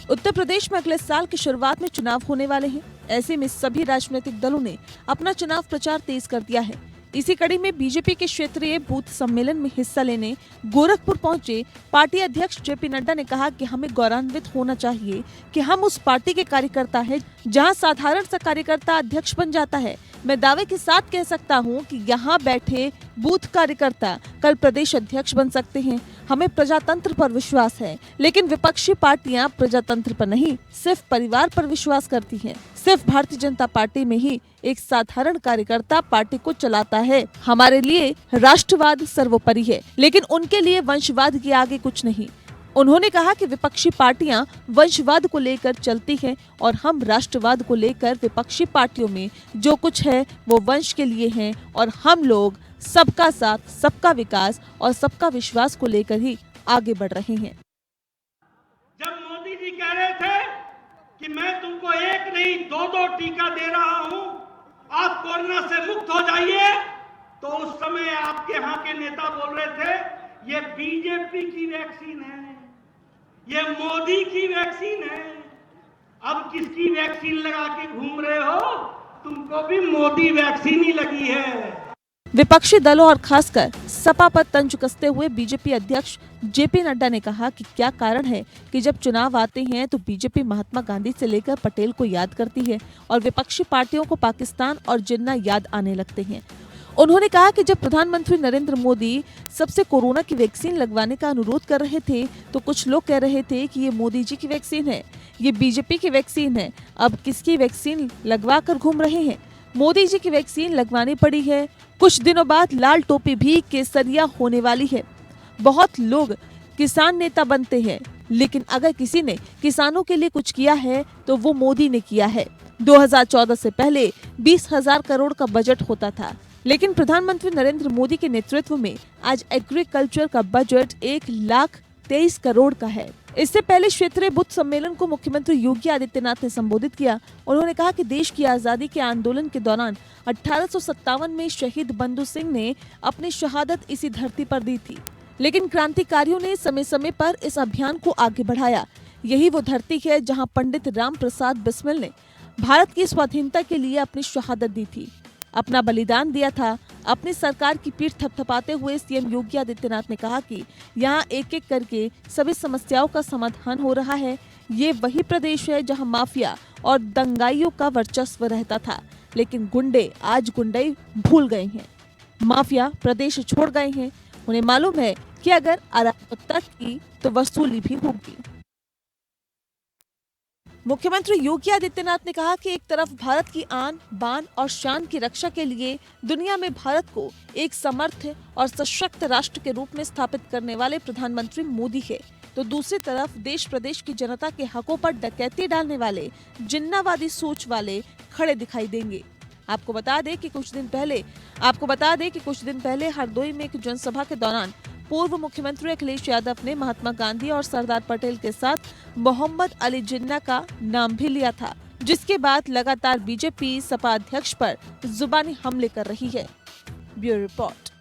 उत्तर प्रदेश में अगले साल की शुरुआत में चुनाव होने वाले हैं। ऐसे में सभी राजनीतिक दलों ने अपना चुनाव प्रचार तेज कर दिया है। इसी कड़ी में बीजेपी के क्षेत्रीय बूथ सम्मेलन में हिस्सा लेने गोरखपुर पहुंचे पार्टी अध्यक्ष जेपी नड्डा ने कहा कि हमें गौरवान्वित होना चाहिए कि हम उस पार्टी के कार्यकर्ता हैं जहां साधारण सा कार्यकर्ता अध्यक्ष बन जाता है। मैं दावे के साथ कह सकता हूं कि यहां बैठे बूथ कार्यकर्ता कल प्रदेश अध्यक्ष बन सकते हैं। हमें प्रजातंत्र पर विश्वास है, लेकिन विपक्षी पार्टियां प्रजातंत्र पर नहीं, सिर्फ परिवार पर विश्वास करती हैं। सिर्फ भारतीय जनता पार्टी में ही एक साधारण कार्यकर्ता पार्टी को चलाता है। हमारे लिए राष्ट्रवाद सर्वोपरि है, लेकिन उनके लिए वंशवाद के आगे कुछ नहीं। उन्होंने कहा कि विपक्षी पार्टियां वंशवाद को लेकर चलती हैं और हम राष्ट्रवाद को लेकर विपक्षी पार्टियों में जो कुछ है वो वंश के लिए है और हम लोग सबका साथ, सबका विकास और सबका विश्वास को लेकर ही आगे बढ़ रहे हैं। जब मोदी जी कह रहे थे कि मैं तुमको एक नहीं दो टीका दे रहा हूं, आप कोरोना से मुक्त हो जाइए, तो उस समय आपके यहाँ के नेता बोल रहे थे ये बीजेपी की वैक्सीन है, ये मोदी की वैक्सीन है। अब किसकी वैक्सीन लगा के घूम रहे हो? तुमको भी मोदी वैक्सीन ही लगी है। विपक्षी दलों और खासकर सपा पर तंज कसते हुए बीजेपी अध्यक्ष जेपी नड्डा ने कहा कि क्या कारण है कि जब चुनाव आते हैं तो बीजेपी महात्मा गांधी से लेकर पटेल को याद करती है और विपक्षी पार्टियों को पाकिस्तान और जिन्ना याद आने लगते हैं। उन्होंने कहा कि जब प्रधानमंत्री नरेंद्र मोदी सबसे कोरोना की वैक्सीन लगवाने का अनुरोध कर रहे थे तो कुछ लोग कह रहे थे कि ये मोदी जी की वैक्सीन है, ये बीजेपी की वैक्सीन है। अब किसकी वैक्सीन लगवा कर घूम रहे हैं? मोदी जी की वैक्सीन लगवानी पड़ी है। कुछ दिनों बाद लाल टोपी भी केसरिया होने वाली है। बहुत लोग किसान नेता बनते हैं, लेकिन अगर किसी ने किसानों के लिए कुछ किया है तो वो मोदी ने किया है। 2014 से पहले 20,000 करोड़ का बजट होता था, लेकिन प्रधानमंत्री नरेंद्र मोदी के नेतृत्व में आज एग्रीकल्चर का बजट 1,23 करोड़ का है। इससे पहले क्षेत्रीय बुद्ध सम्मेलन को मुख्यमंत्री योगी आदित्यनाथ ने संबोधित किया। उन्होंने कहा कि देश की आजादी के आंदोलन के दौरान 1857 में शहीद बंधु सिंह ने अपनी शहादत इसी धरती पर दी थी, लेकिन क्रांतिकारियों ने समय समय पर इस अभियान को आगे बढ़ाया। यही वो धरती है जहां पंडित राम प्रसाद बिस्मिल ने भारत की स्वाधीनता के लिए अपनी शहादत दी थी, अपना बलिदान दिया था। अपनी सरकार की पीठ थपथपाते हुए सीएम योगी आदित्यनाथ ने कहा कि यहाँ एक एक करके सभी समस्याओं का समाधान हो रहा है। ये वही प्रदेश है जहाँ माफिया और दंगाइयों का वर्चस्व रहता था, लेकिन गुंडे आज गुंडाई भूल गए हैं। माफिया प्रदेश छोड़ गए हैं। उन्हें मालूम है कि अगर अराजकता की तो वसूली भी होगी। मुख्यमंत्री योगी आदित्यनाथ ने कहा कि एक तरफ भारत की आन, बान और शान की रक्षा के लिए दुनिया में भारत को एक समर्थ और सशक्त राष्ट्र के रूप में स्थापित करने वाले प्रधानमंत्री मोदी है, तो दूसरी तरफ देश प्रदेश की जनता के हकों पर डकैती डालने वाले जिन्नावादी सोच वाले खड़े दिखाई देंगे। आपको बता दें कि कुछ दिन पहले हरदोई में एक जनसभा के दौरान पूर्व मुख्यमंत्री अखिलेश यादव ने महात्मा गांधी और सरदार पटेल के साथ मोहम्मद अली जिन्ना का नाम भी लिया था, जिसके बाद लगातार बीजेपी सपा अध्यक्ष पर जुबानी हमले कर रही है। Bureau report.